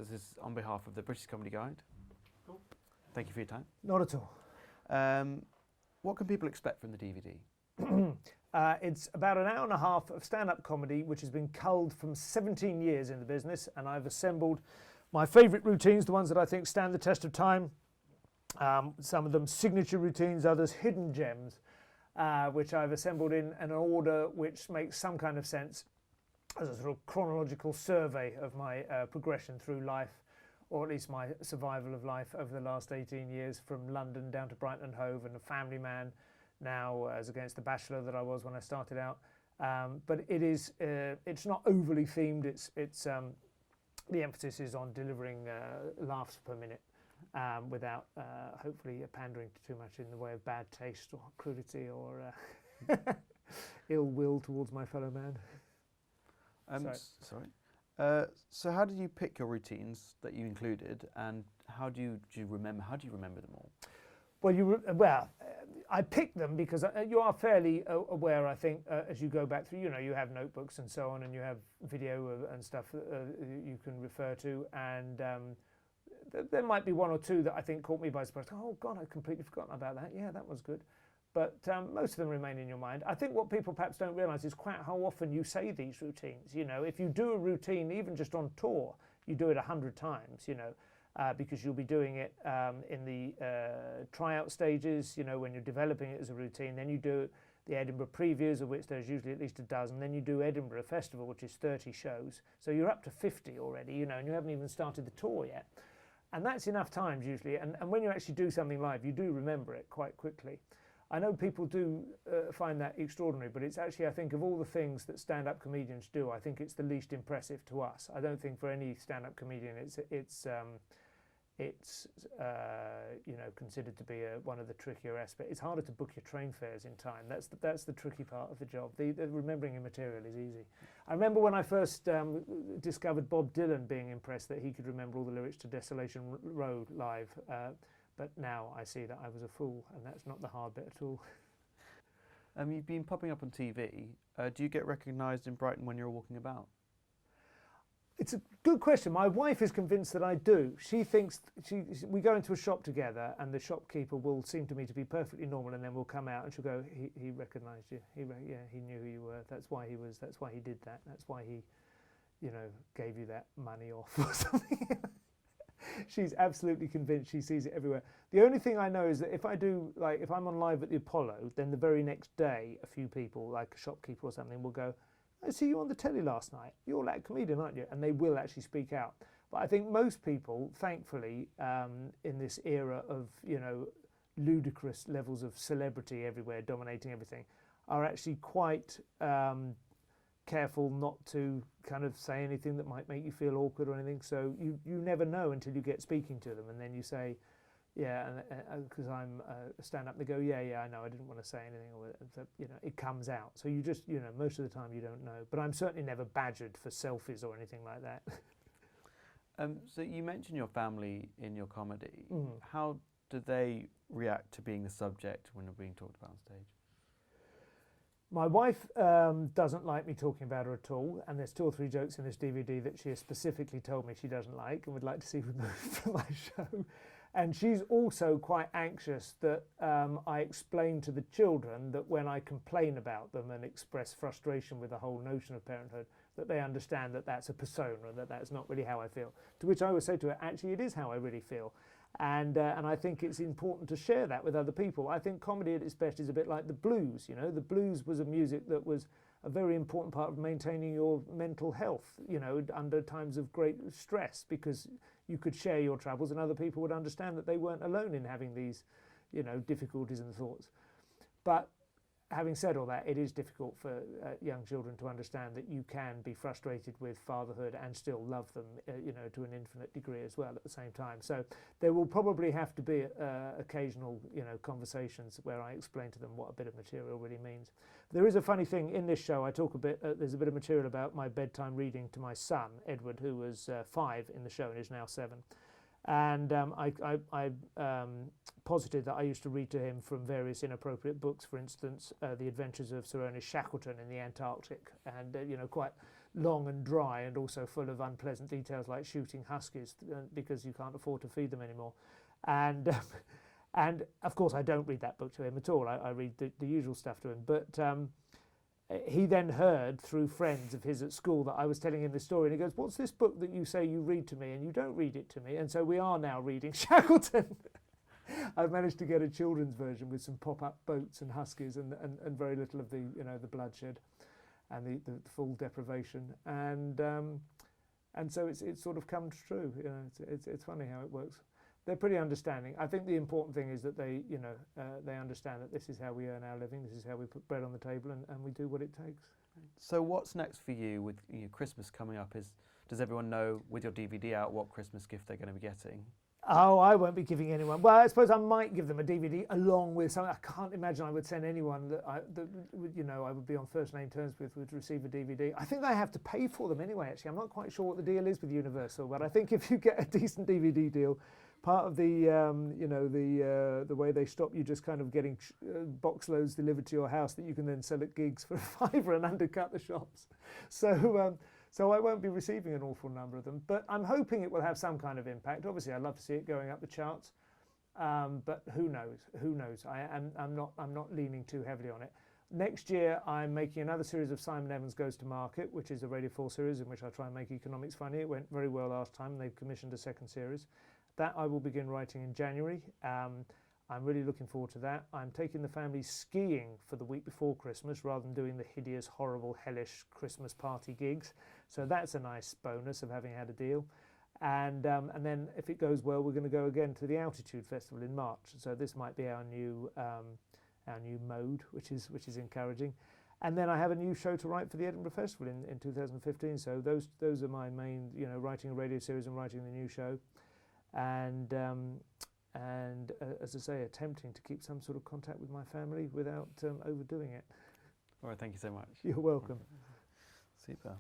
So this is on behalf of the British Comedy Guide. Cool. Thank you for your time. Not at all. What can people expect from the DVD? It's about an hour and a half of stand-up comedy, which has been culled from 17 years in the business, and I've assembled my favourite routines, the ones that I think stand the test of time. Some of them signature routines, others hidden gems, which I've assembled in an order which makes some kind of sense as a sort of chronological survey of my progression through life, or at least my survival of life over the last 18 years, from London down to Brighton and Hove, and a family man now as against the bachelor that I was when I started out. But it's not overly themed. It's the emphasis is on delivering laughs per minute without hopefully pandering to too much in the way of bad taste or crudity or ill will towards my fellow man. So how did you pick your routines that you included, and how do you remember them all? Well, I picked them because you are fairly aware, I think, as you go back through. You have notebooks and so on, and you have video and stuff you can refer to, and there might be one or two that I think caught me by surprise. Oh God, I'd completely forgotten about that. Yeah, that was good. But most of them remain in your mind. I think what people perhaps don't realise is quite how often you say these routines. If you do a routine, even just on tour, you do it 100 times, because you'll be doing it in the tryout stages, when you're developing it as a routine. Then you do the Edinburgh previews, of which there's usually at least a dozen. Then you do Edinburgh Festival, which is 30 shows. So you're up to 50 already, and you haven't even started the tour yet. And that's enough times usually. And when you actually do something live, you do remember it quite quickly. I know people do find that extraordinary, but it's actually, I think, of all the things that stand-up comedians do, I think it's the least impressive to us. I don't think for any stand-up comedian it's considered to be one of the trickier aspects. It's harder to book your train fares in time. That's the tricky part of the job. The remembering your material is easy. I remember when I first discovered Bob Dylan being impressed that he could remember all the lyrics to Desolation Road live. But now I see that I was a fool, and that's not the hard bit at all. You've been popping up on TV. Do you get recognised in Brighton when you're walking about? It's a good question. My wife is convinced that I do. She thinks we go into a shop together, and the shopkeeper will seem to me to be perfectly normal, and then we'll come out and she'll go, "He recognised you. He knew who you were. That's why he did that. That's why he, gave you that money off or something." She's absolutely convinced. She sees it everywhere. The only thing I know is that if I'm on live at the Apollo, then the very next day, a few people, like a shopkeeper or something, will go, "I see you on the telly last night. You're that comedian, aren't you?" And they will actually speak out. But I think most people, thankfully, in this era of, ludicrous levels of celebrity everywhere, dominating everything, are actually quite careful not to kind of say anything that might make you feel awkward or anything. So you never know until you get speaking to them, and then you say, "Yeah," and because I'm a stand-up, they go, yeah, I know, I didn't want to say anything, or it comes out. So you just, most of the time you don't know. But I'm certainly never badgered for selfies or anything like that. So you mentioned your family in your comedy. Mm. How do they react to being the subject when you're being talked about on stage? My wife doesn't like me talking about her at all, and there's 2 or 3 jokes in this DVD that she has specifically told me she doesn't like and would like to see removed from my show. And she's also quite anxious that I explain to the children that when I complain about them and express frustration with the whole notion of parenthood, that they understand that that's a persona, that that's not really how I feel. To which I always say to her, actually, it is how I really feel. And I think it's important to share that with other people. I think comedy at its best is a bit like the blues. The blues was a music that was a very important part of maintaining your mental health, under times of great stress, because you could share your troubles and other people would understand that they weren't alone in having these, difficulties and thoughts. But having said all that, it is difficult for young children to understand that you can be frustrated with fatherhood and still love them, to an infinite degree as well at the same time. So there will probably have to be occasional, conversations where I explain to them what a bit of material really means. There is a funny thing in this show. I talk a bit. There's a bit of material about my bedtime reading to my son Edward, who was 5 in the show and is now 7. And I posited that I used to read to him from various inappropriate books, for instance, The Adventures of Sir Ernest Shackleton in the Antarctic, and quite long and dry, and also full of unpleasant details like shooting huskies because you can't afford to feed them anymore. And and of course I don't read that book to him at all. I read the usual stuff to him. But he then heard through friends of his at school that I was telling him this story, and he goes, "What's this book that you say you read to me and you don't read it to me?" And so we are now reading Shackleton. I've managed to get a children's version with some pop-up boats and huskies and very little of the the bloodshed and the full deprivation, and so it's sort of come true. It's funny how it works. They're pretty understanding. I think the important thing is that they they understand that this is how we earn our living, this is how we put bread on the table, and we do what it takes. So what's next for you with Christmas coming up? Does everyone know with your DVD out what Christmas gift they're going to be getting? Oh, I won't be giving anyone. Well, I suppose I might give them a DVD along with something. I can't imagine I would send anyone that I would be on first name terms with would receive a DVD. I think they have to pay for them anyway. Actually, I'm not quite sure what the deal is with Universal, but I think if you get a decent DVD deal, part of the the way they stop you just kind of getting box loads delivered to your house that you can then sell at gigs for £5 and undercut the shops. So I won't be receiving an awful number of them, but I'm hoping it will have some kind of impact. Obviously, I'd love to see it going up the charts, but who knows? Who knows? I'm not leaning too heavily on it. Next year, I'm making another series of Simon Evans Goes to Market, which is a Radio 4 series in which I try and make economics funny. It went very well last time. They've commissioned a second series. That I will begin writing in January. I'm really looking forward to that. I'm taking the family skiing for the week before Christmas rather than doing the hideous, horrible, hellish Christmas party gigs. So that's a nice bonus of having had a deal. And then if it goes well, we're going to go again to the Altitude Festival in March. So this might be our new mode, which is encouraging. And then I have a new show to write for the Edinburgh Festival in 2015. So those are my main, writing a radio series and writing the new show. And as I say, attempting to keep some sort of contact with my family without overdoing it. All right, thank you so much. You're welcome. Super.